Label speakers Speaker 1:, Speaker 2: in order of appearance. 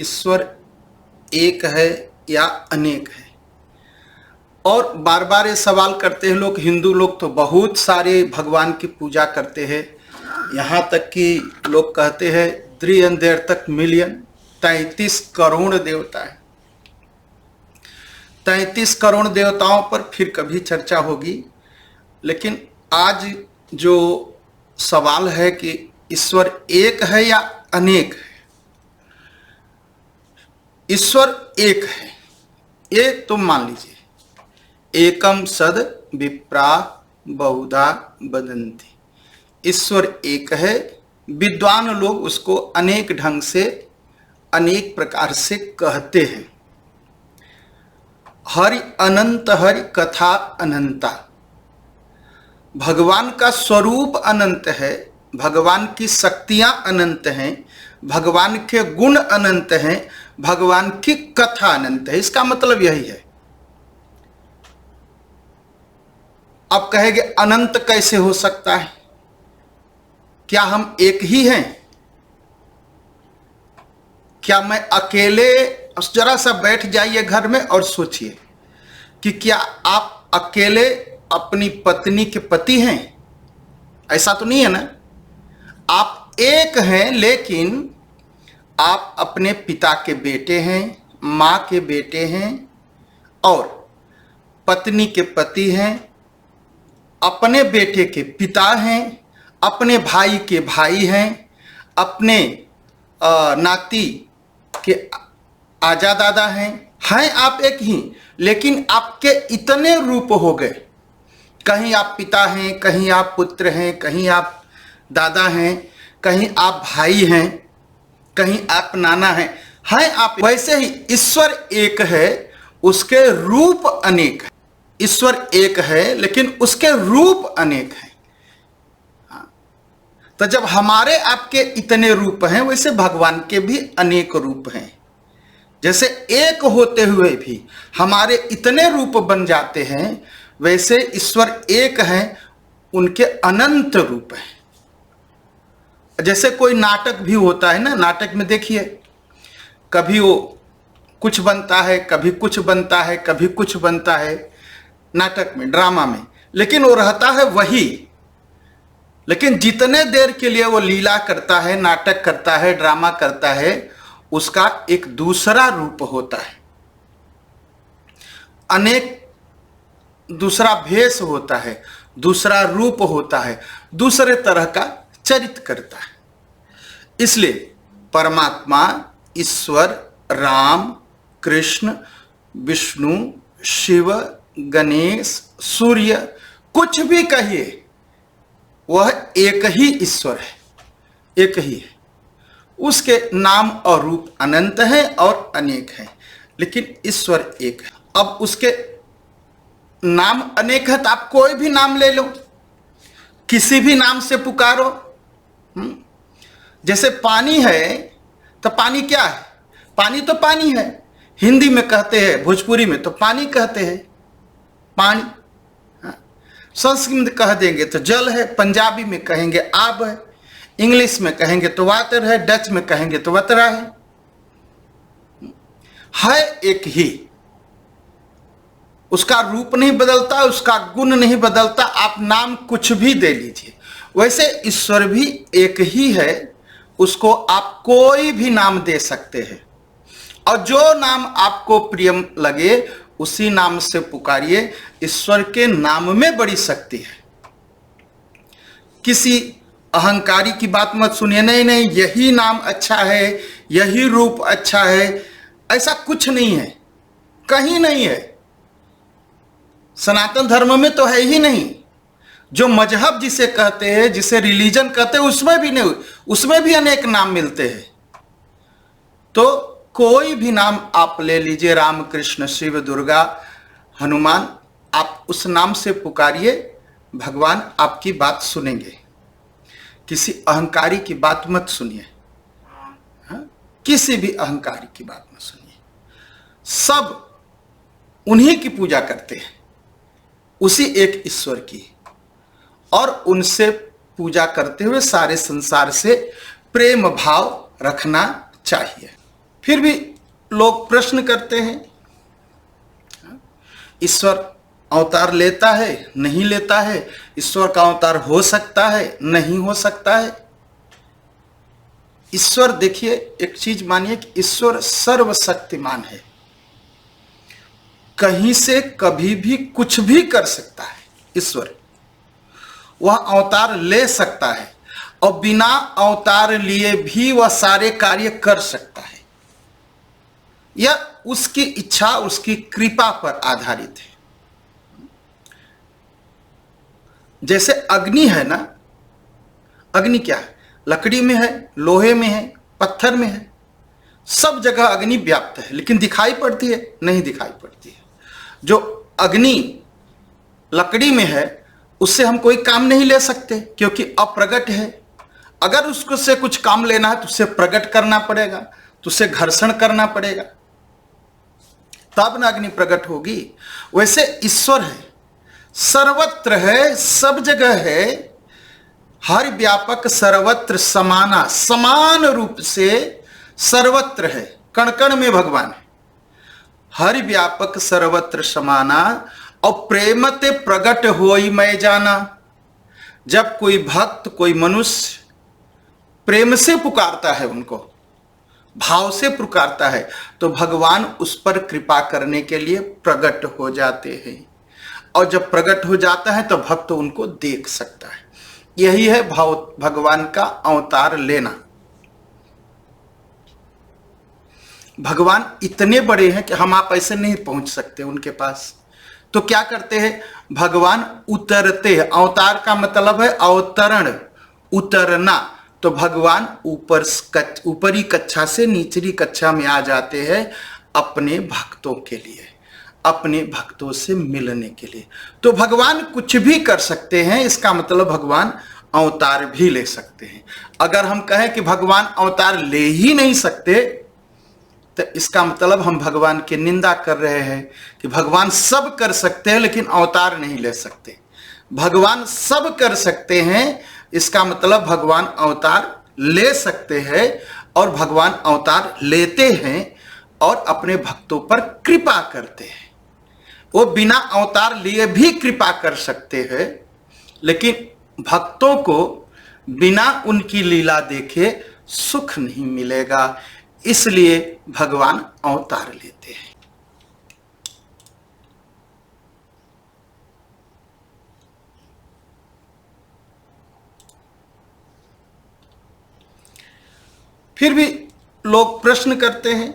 Speaker 1: ईश्वर एक है या अनेक है। और बार बार ये सवाल करते हैं लोग, हिंदू लोग तो बहुत सारे भगवान की पूजा करते हैं, यहाँ तक कि लोग कहते हैं 330 मिलियन 33 करोड़ देवता है। 33 करोड़ देवताओं पर फिर कभी चर्चा होगी, लेकिन आज जो सवाल है कि ईश्वर एक है या अनेक है। ईश्वर एक है, ये तुम मान लीजिए, एकम सद विप्रा बहुधा वदन्ति। ईश्वर एक है, विद्वान लोग उसको अनेक ढंग से अनेक प्रकार से कहते हैं। हरि अनंत, हरि कथा अनंता। भगवान का स्वरूप अनंत है, भगवान की शक्तियां अनंत हैं, भगवान के गुण अनंत हैं, भगवान की कथा अनंत है। इसका मतलब यही है। अब कहेंगे अनंत कैसे हो सकता है? क्या हम एक ही हैं? क्या मैं अकेले, जरा सा बैठ जाइए घर में और सोचिए कि क्या आप अकेले अपनी पत्नी के पति हैं? ऐसा तो नहीं है ना। आप एक हैं, लेकिन आप अपने पिता के बेटे हैं, माँ के बेटे हैं और पत्नी के पति हैं, अपने बेटे के पिता हैं, अपने भाई के भाई हैं, अपने नाती के आजा दादा हैं आप एक ही, लेकिन आपके इतने रूप हो गए। कहीं आप पिता हैं, कहीं आप पुत्र हैं, कहीं आप दादा हैं, कहीं आप भाई हैं, कहीं आप नाना हैं आप। वैसे ही ईश्वर एक है, उसके रूप अनेक है। ईश्वर एक है लेकिन उसके रूप अनेक हैं। तो जब हमारे आपके इतने रूप हैं, वैसे भगवान के भी अनेक रूप हैं। जैसे एक होते हुए भी हमारे इतने रूप बन जाते हैं, वैसे ईश्वर एक हैं, उनके अनंत रूप हैं। जैसे कोई नाटक भी होता है ना, नाटक में देखिए कभी वो कुछ बनता है, कभी कुछ बनता है, कभी कुछ बनता है नाटक में, ड्रामा में, लेकिन वो रहता है वही। लेकिन जितने देर के लिए वो लीला करता है, नाटक करता है, ड्रामा करता है, उसका एक दूसरा रूप होता है, अनेक दूसरा भेष होता है, दूसरा रूप होता है, दूसरे तरह का चरित्र करता है। इसलिए परमात्मा, ईश्वर, राम, कृष्ण, विष्णु, शिव, गणेश, सूर्य, कुछ भी कहिए, वह एक ही ईश्वर है, एक ही है। उसके नाम और रूप अनंत हैं और अनेक हैं, लेकिन ईश्वर एक है। अब उसके नाम अनेक है तो आप कोई भी नाम ले लो, किसी भी नाम से पुकारो। जैसे पानी है तो पानी क्या है? पानी तो पानी है, हिंदी में कहते हैं, भोजपुरी में तो पानी कहते हैं, पानी। संस्कृत में कह देंगे तो जल है, पंजाबी में कहेंगे आब है, इंग्लिश में कहेंगे तो वाटर है, डच में कहेंगे तो वतरा है एक ही। उसका रूप नहीं बदलता, उसका गुण नहीं बदलता, आप नाम कुछ भी दे लीजिए। वैसे ईश्वर भी एक ही है, उसको आप कोई भी नाम दे सकते हैं, और जो नाम आपको प्रिय लगे उसी नाम से पुकारिए। ईश्वर के नाम में बड़ी शक्ति है। किसी अहंकारी की बात मत सुनिए, नहीं नहीं यही नाम अच्छा है, यही रूप अच्छा है, ऐसा कुछ नहीं है, कहीं नहीं है। सनातन धर्म में तो है ही नहीं। जो मजहब जिसे कहते हैं, जिसे रिलीजन कहते हैं, उसमें भी नहीं, उसमें भी अनेक नाम मिलते हैं। तो कोई भी नाम आप ले लीजिए, राम, कृष्ण, शिव, दुर्गा, हनुमान, आप उस नाम से पुकारिए, भगवान आपकी बात सुनेंगे। किसी अहंकारी की बात मत सुनिए, किसी भी अहंकारी की बात मत सुनिए। सब उन्हीं की पूजा करते हैं, उसी एक ईश्वर की, और उनसे पूजा करते हुए सारे संसार से प्रेम भाव रखना चाहिए। फिर भी लोग प्रश्न करते हैं, ईश्वर अवतार लेता है नहीं लेता है, ईश्वर का अवतार हो सकता है नहीं हो सकता है। ईश्वर, देखिए एक चीज मानिए कि ईश्वर सर्वशक्तिमान है, कहीं से कभी भी कुछ भी कर सकता है। ईश्वर वह अवतार ले सकता है और बिना अवतार लिए भी वह सारे कार्य कर सकता है। यह उसकी इच्छा, उसकी कृपा पर आधारित है। जैसे अग्नि है ना, अग्नि क्या है? लकड़ी में है, लोहे में है, पत्थर में है, सब जगह अग्नि व्याप्त है, लेकिन दिखाई पड़ती है? नहीं दिखाई पड़ती है। जो अग्नि लकड़ी में है उससे हम कोई काम नहीं ले सकते क्योंकि अप्रगट है। अगर उसको से कुछ काम लेना है तो उसे प्रकट करना पड़ेगा, तो उसे घर्षण करना पड़ेगा, तब ना अग्नि प्रकट होगी। वैसे ईश्वर है, सर्वत्र है, सब जगह है, हर व्यापक, सर्वत्र समाना, समान रूप से सर्वत्र है, कण कण में भगवान है, हर व्यापक सर्वत्र समाना। और प्रेमते प्रगट होई मैं जाना। जब कोई भक्त, कोई मनुष्य प्रेम से पुकारता है, उनको भाव से पुकारता है, तो भगवान उस पर कृपा करने के लिए प्रकट हो जाते हैं। और जब प्रकट हो जाता है तो भक्त उनको देख सकता है। यही है भगवान का अवतार लेना। भगवान इतने बड़े हैं कि हम आप ऐसे नहीं पहुंच सकते उनके पास। तो क्या करते हैं? भगवान उतरते हैं। अवतार का मतलब है अवतरण, उतरना। तो भगवान ऊपरी कक्षा से निचली कक्षा में आ जाते हैं अपने भक्तों के लिए, अपने भक्तों से मिलने के लिए। तो भगवान कुछ भी कर सकते हैं, इसका मतलब भगवान अवतार भी ले सकते हैं। अगर हम कहें कि भगवान अवतार ले ही नहीं सकते, तो इसका मतलब हम भगवान की निंदा कर रहे हैं कि भगवान सब कर सकते हैं लेकिन अवतार नहीं ले सकते। भगवान सब कर सकते हैं, इसका मतलब भगवान अवतार ले सकते हैं, और भगवान अवतार लेते हैं और अपने भक्तों पर कृपा करते हैं। वो बिना अवतार लिए भी कृपा कर सकते हैं, लेकिन भक्तों को बिना उनकी लीला देखे सुख नहीं मिलेगा, इसलिए भगवान अवतार लेते हैं। फिर भी लोग प्रश्न करते हैं,